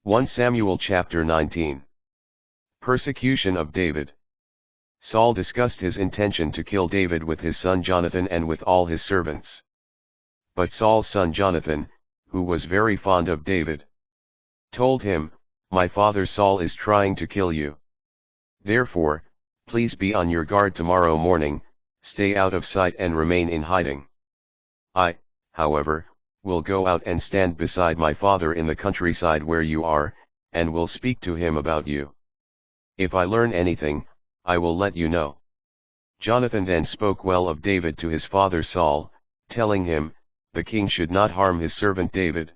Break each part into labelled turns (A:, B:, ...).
A: 1 Samuel chapter 19. Persecution of David. Saul discussed his intention to kill David with his son Jonathan and with all his servants. But Saul's son Jonathan, who was very fond of David, told him, "My father Saul is trying to kill you. Therefore, please be on your guard tomorrow morning, stay out of sight and remain in hiding. I, however, will go out and stand beside my father in the countryside where you are, and will speak to him about you. If I learn anything, I will let you know." Jonathan then spoke well of David to his father Saul, telling him, "The king should not harm his servant David.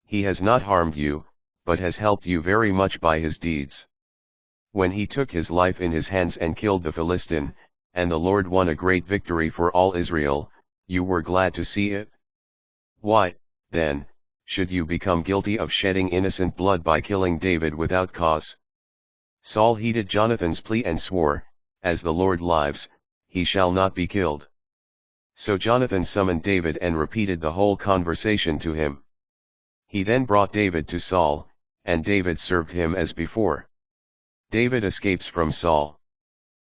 A: He has not harmed you, but has helped you very much by his deeds. When he took his life in his hands and killed the Philistine, and the Lord won a great victory for all Israel, you were glad to see it? Why, then, should you become guilty of shedding innocent blood by killing David without cause?" Saul heeded Jonathan's plea and swore, "As the Lord lives, he shall not be killed." So Jonathan summoned David and repeated the whole conversation to him. He then brought David to Saul, and David served him as before. David escapes from Saul.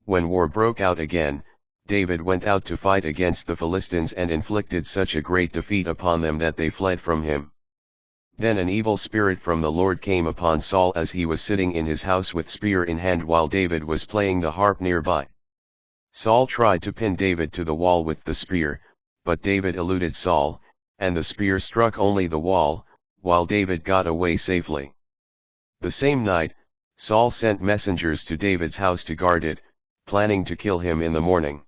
A: When war broke out again, David went out to fight against the Philistines and inflicted such a great defeat upon them that they fled from him. Then an evil spirit from the Lord came upon Saul as he was sitting in his house with spear in hand while David was playing the harp nearby. Saul tried to pin David to the wall with the spear, but David eluded Saul, and the spear struck only the wall, while David got away safely. The same night, Saul sent messengers to David's house to guard it, planning to kill him in the morning.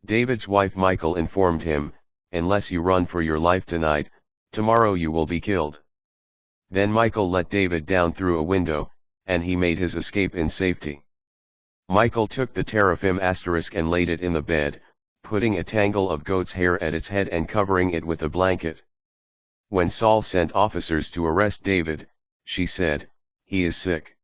A: David's wife Michal informed him, "Unless you run for your life tonight, tomorrow you will be killed." Then Michal let David down through a window, and he made his escape in safety. Michal took the teraphim asterisk and laid it in the bed, putting a tangle of goat's hair at its head and covering it with a blanket. When Saul sent officers to arrest David, she said, "He is sick."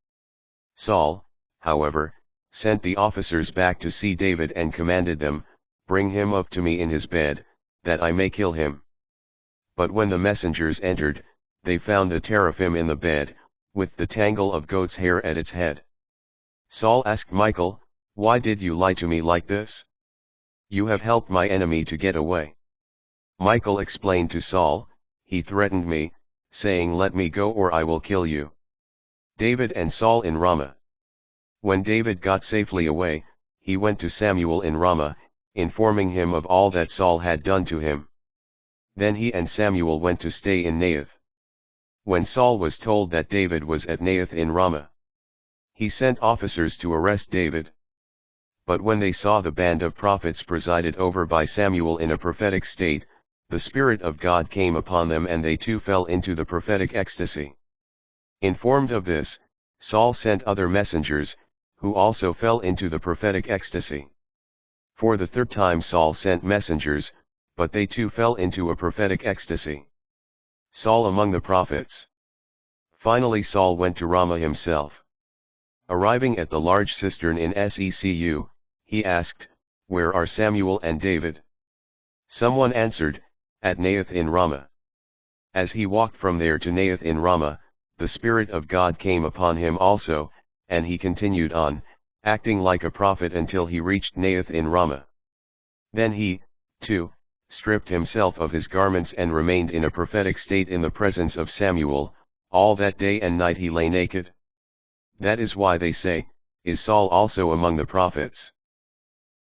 A: Saul, however, sent the officers back to see David and commanded them, "Bring him up to me in his bed, that I may kill him." But when the messengers entered, they found the teraphim in the bed, with the tangle of goat's hair at its head. Saul asked Michal, "Why did you lie to me like this? You have helped my enemy to get away." Michal explained to Saul, "He threatened me, saying, 'Let me go or I will kill you.'" David and Saul in Ramah. When David got safely away, he went to Samuel in Ramah, informing him of all that Saul had done to him. Then he and Samuel went to stay in Naioth. When Saul was told that David was at Naioth in Ramah, he sent officers to arrest David. But when they saw the band of prophets presided over by Samuel in a prophetic state, the Spirit of God came upon them and they too fell into the prophetic ecstasy. Informed of this, Saul sent other messengers, who also fell into the prophetic ecstasy. For the third time Saul sent messengers, but they too fell into a prophetic ecstasy. Saul among the prophets. Finally Saul went to Ramah himself. Arriving at the large cistern in Secu, he asked, "Where are Samuel and David?" Someone answered, "At Naioth in Ramah." As he walked from there to Naioth in Ramah, the Spirit of God came upon him also, and he continued on, acting like a prophet until he reached Naioth in Ramah. Then he, too, stripped himself of his garments and remained in a prophetic state in the presence of Samuel. All that day and night he lay naked. That is why they say, "Is Saul also among the prophets?"